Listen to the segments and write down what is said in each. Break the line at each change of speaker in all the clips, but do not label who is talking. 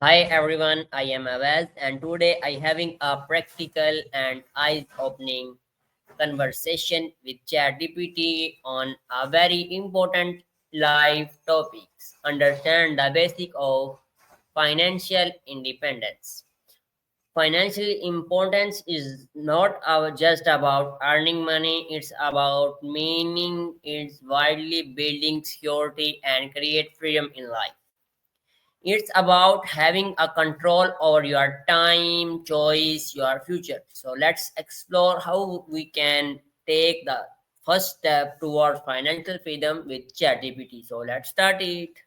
Hi everyone, I am Avaz and today I having a practical and eye-opening conversation with ChatGPT on a very important life topics. Understand the basic of financial independence. Financial importance is not just about earning money, it's about meaning, it's widely building security and create freedom in life. It's about having a control over your time, choice, your future. So let's explore how we can take the first step towards financial freedom with ChatGPT. So let's start it.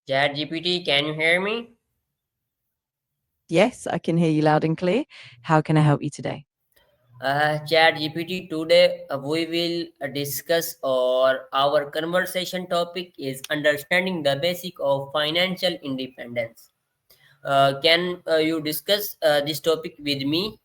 ChatGPT, can you hear me?
Yes, I can hear you loud and clear. How can I help you today?
ChatGPT, today we will discuss or our conversation topic is understanding the basic of financial independence. Can you discuss this topic with me?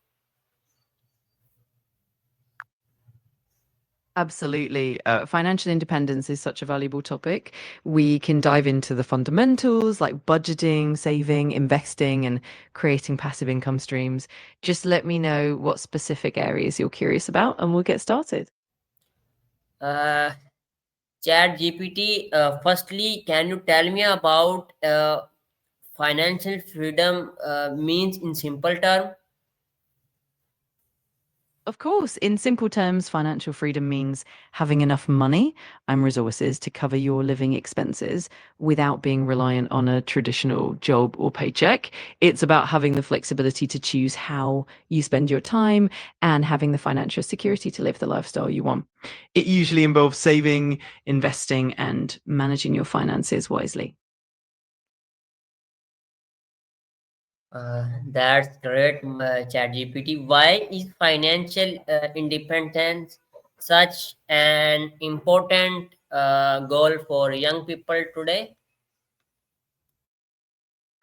Absolutely. Financial independence is such a valuable topic. We can dive into the fundamentals like budgeting, saving, investing, and creating passive income streams. Just let me know what specific areas you're curious about, and we'll get started.
Uh, Chat GPT, firstly, can you tell me about financial freedom means in simple term?
Of course, in simple terms, financial freedom means having enough money and resources to cover your living expenses without being reliant on a traditional job or paycheck. It's about having the flexibility to choose how you spend your time and having the financial security to live the lifestyle you want. It usually involves saving, investing, and managing your finances wisely.
That's great, Chat GPT. Why is financial independence such an important goal for young people today?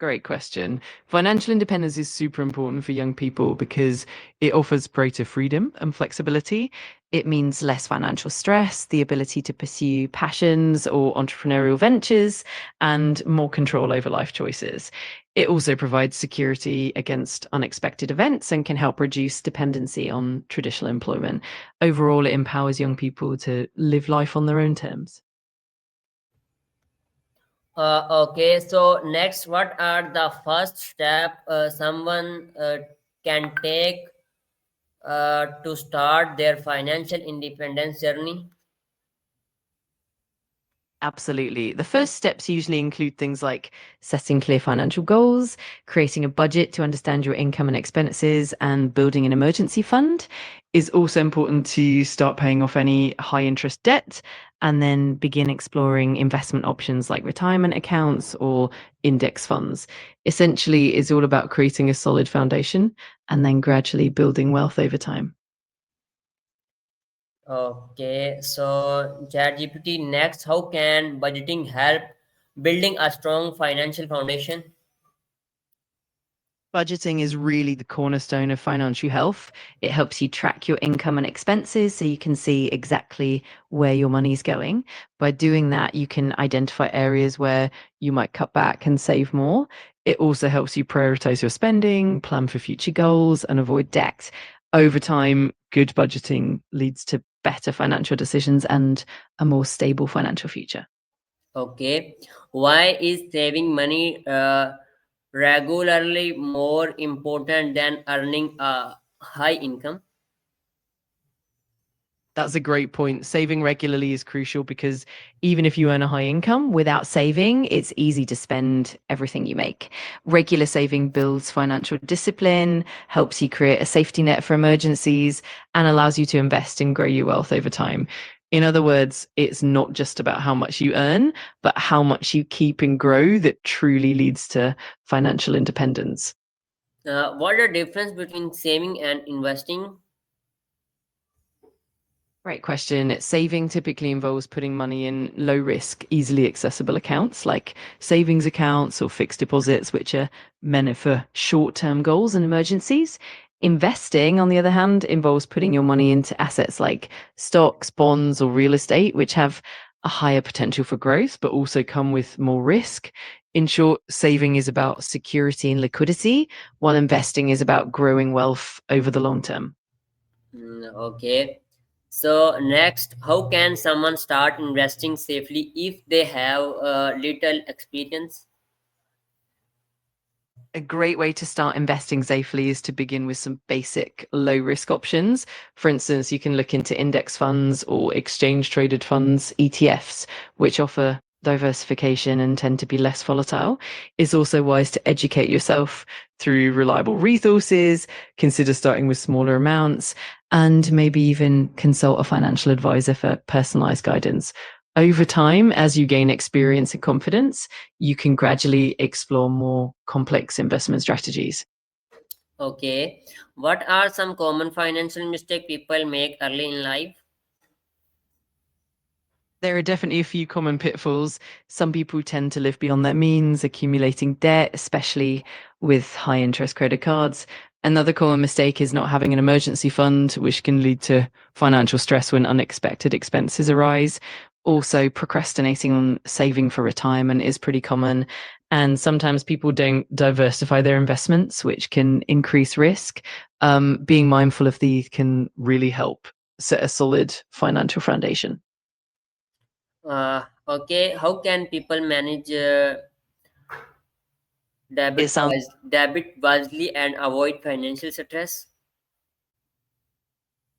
Great question. Financial independence is super important for young people because it offers greater freedom and flexibility. It means less financial stress, the ability to pursue passions or entrepreneurial ventures, and more control over life choices. It also provides security against unexpected events and can help reduce dependency on traditional employment. Overall, it empowers young people to live life on their own terms.
Okay, so next, what are the first step someone can take to start their financial independence journey?
Absolutely. The first steps usually include things like setting clear financial goals, creating a budget to understand your income and expenses, and building an emergency fund. Is also important to start paying off any high interest debt and then begin exploring investment options like retirement accounts or index funds. Essentially, it's all about creating a solid foundation and then gradually building wealth over time.
Okay, so ChatGPT next, how can budgeting help building a strong financial foundation?
Budgeting is really the cornerstone of financial health. It helps you track your income and expenses so you can see exactly where your money's going. By doing that, you can identify areas where you might cut back and save more. It also helps you prioritize your spending, plan for future goals, and avoid debt. Over time, good budgeting leads to better financial decisions and a more stable financial future.
Okay, why is saving money regularly more important than earning a high income?
That's a great point. Saving regularly is crucial because even if you earn a high income, without saving, it's easy to spend everything you make. Regular saving builds financial discipline, helps you create a safety net for emergencies, and allows you to invest and grow your wealth over time. In other words, it's not just about how much you earn, but how much you keep and grow that truly leads to financial independence.
What the difference between saving and investing?
Great question. Saving typically involves putting money in low risk, easily accessible accounts like savings accounts or fixed deposits, which are meant for short term goals and emergencies. Investing, on the other hand, involves putting your money into assets like stocks, bonds, or real estate, which have a higher potential for growth, but also come with more risk. In short, saving is about security and liquidity, while investing is about growing wealth over the long term.
Okay. So next, how can someone start investing safely if they have little experience?
A great way to start investing safely is to begin with some basic low risk options. For instance, you can look into index funds or exchange traded funds, ETFs, which offer diversification and tend to be less volatile. It's also wise to educate yourself through reliable resources, consider starting with smaller amounts, and maybe even consult a financial advisor for personalized guidance. Over time, as you gain experience and confidence, you can gradually explore more complex investment strategies.
Okay. What are some common financial mistakes people make early in life?
There are definitely a few common pitfalls. Some people tend to live beyond their means, accumulating debt, especially with high interest credit cards. Another common mistake is not having an emergency fund, which can lead to financial stress when unexpected expenses arise. Also, procrastinating on saving for retirement is pretty common. And sometimes people don't diversify their investments, which can increase risk. Being mindful of these can really help set a solid financial foundation.
Okay. How can people manage
It sounds
debit wisely and avoid financial stress?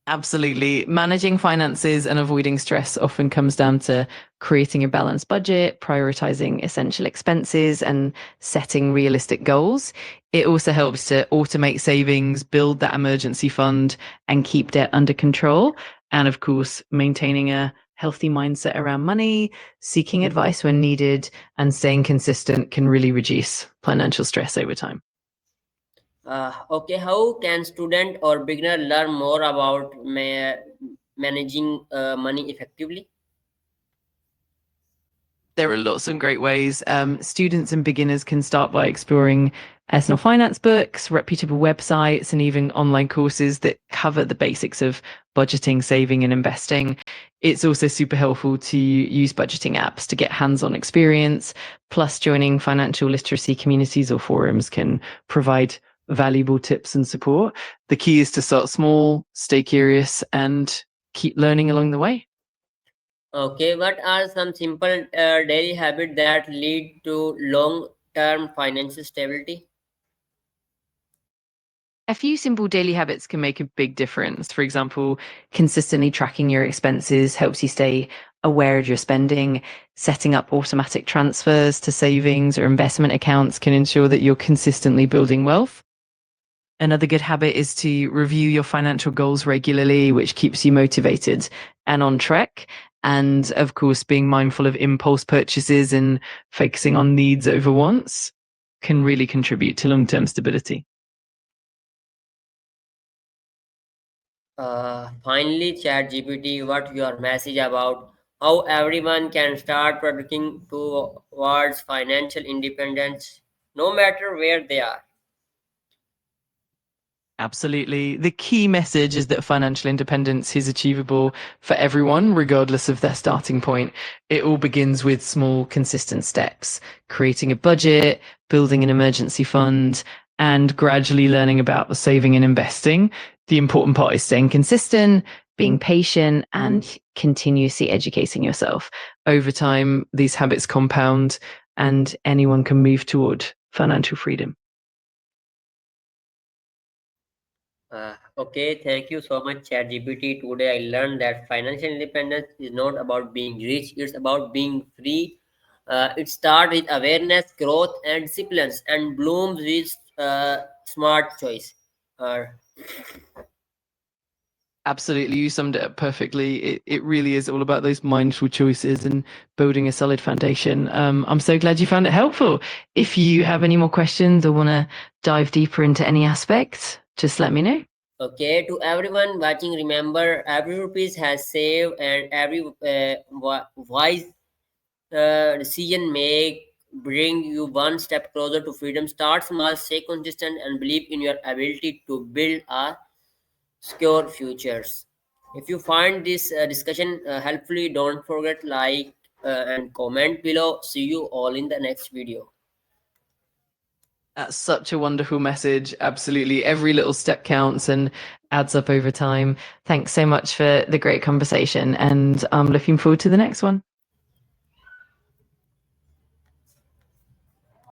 Absolutely. Managing finances and avoiding stress often comes down to creating a balanced budget, prioritizing essential expenses, and setting realistic goals. It also helps to automate savings, build that emergency fund, and keep debt under control. And of course, maintaining a healthy mindset around money, seeking advice when needed, and staying consistent can really reduce financial stress over time.
Okay. How can student or beginner learn more about managing money effectively?
There are lots of great ways. Students and beginners can start by exploring personal finance books, reputable websites, and even online courses that cover the basics of budgeting, saving, and investing. It's also super helpful to use budgeting apps to get hands on experience. Plus, joining financial literacy communities or forums can provide valuable tips and support. The key is to start small, stay curious, and keep learning along the way.
Okay, what are some simple daily habits that lead to long-term financial stability?
A few simple daily habits can make a big difference. For example, consistently tracking your expenses helps you stay aware of your spending. Setting up automatic transfers to savings or investment accounts can ensure that you're consistently building wealth. Another good habit is to review your financial goals regularly, which keeps you motivated and on track. And of course, being mindful of impulse purchases and focusing on needs over wants can really contribute to long term stability.
Finally, ChatGPT, what your message about how everyone can start producing towards financial independence, no matter where they are.
Absolutely. The key message is that financial independence is achievable for everyone, regardless of their starting point. It all begins with small, consistent steps, creating a budget, building an emergency fund, and gradually learning about saving and investing. The important part is staying consistent, being patient, and continuously educating yourself. Over time, these habits compound, and anyone can move toward financial freedom.
Okay, thank you so much, ChatGPT. Today I learned that financial independence is not about being rich, it's about being free. It starts with awareness, growth, and disciplines, and blooms with smart choice. Uh,
Absolutely, you summed it up perfectly. It really is all about those mindful choices and building a solid foundation. I'm so glad you found it helpful. If you have any more questions or want to dive deeper into any aspects, just let me know.
Okay, to everyone watching, remember every rupees has saved and every wise decision make bring you one step closer to freedom. Start small, stay consistent, and believe in your ability to build a secure futures. If you find this discussion helpfully, don't forget like and comment below. See you all in the next video.
That's such a wonderful message. Absolutely. Every little step counts and adds up over time. Thanks so much for the great conversation. And I'm looking forward to the next one.